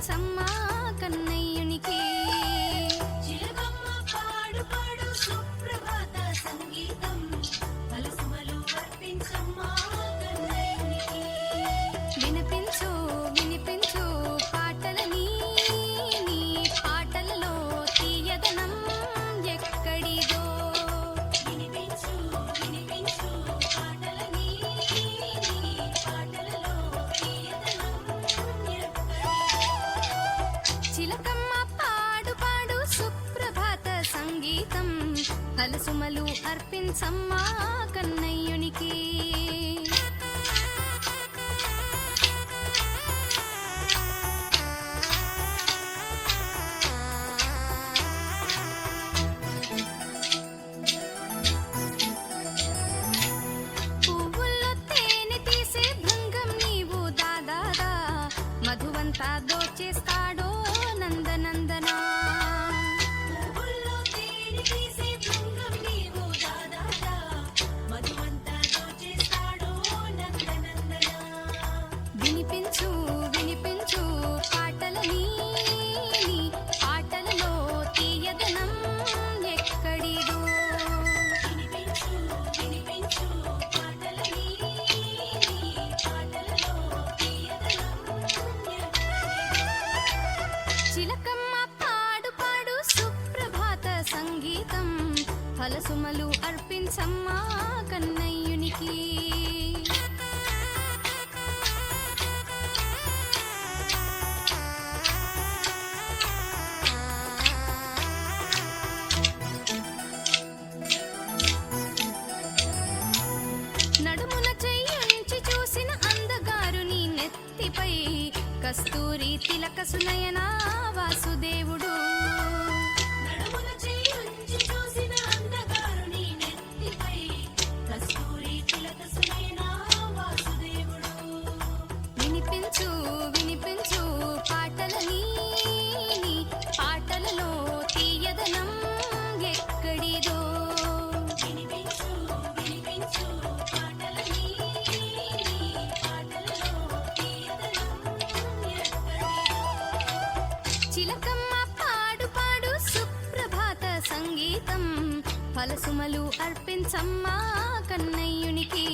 అర్పించమ్మా కన్నయ్యునికి. చిలకమ్మ పాడు పాడు సుప్రభాత సంగీతం ఫలసుమలు అర్పించమ్మా కన్నయ్యునికి. వినిపించు వినిపించు పాటలని, నీ పాటలలో తీయదనం ఎక్కడిదో. వినిపించు వినిపించు పాటలని, నీ పాటలలో తీయదనం ఎక్కడిదో. చిలకమ్మ పాడు పాడు సుప్రభాత సంగీతం కలసుమలు అర్పించమ్మా కన్నయ్యునికి. పువ్వుల్లో తేనె తీసే భృంగం నీవు దాదాదా, మధువంతా దోచేస్తాడో నందనందనా. పువ్వుల్లో తేనె తీసే భృంగం నీవు దాదాదా, మధువంతా దోచేస్తాడో నందనందనా. వినిపించు వినిపించు పాటలని, నీ పాటలలో తీయదనం ఎక్కడిదో. వినిపించు వినిపించు పాటలని, నీ పాటలలో తీయదనం ఎక్కడిదో. చిలకమ్మ పాడు పాడు సుప్రభాత సంగీతం ఫలసుమలు అర్పించమ్మా కన్నయ్యునికి. నడుమున చెయ్యుంచి చూసిన అందగారుని నెత్తిపై కస్తూరి తిలక సునయనా వాసుదేవుడు. నడుమున చెయ్యుంచి చూసిన అందగారుని నెత్తిపై కస్తూరి తిలక సునయనా వాసుదేవుడు. వినిపించు వినిపించు పాటలని, నీ పాటలలో తీయదనం ఎక్కడిదో. వినిపించు వినిపించు పాటలని, నీ పాటలలో తీయదనం ఎక్కడిదో. చిలకమ్మ పాడు పాడు సుప్రభాత సంగీతం ఫలసుమలు అర్పించమ్మా కన్నయ్యునికి.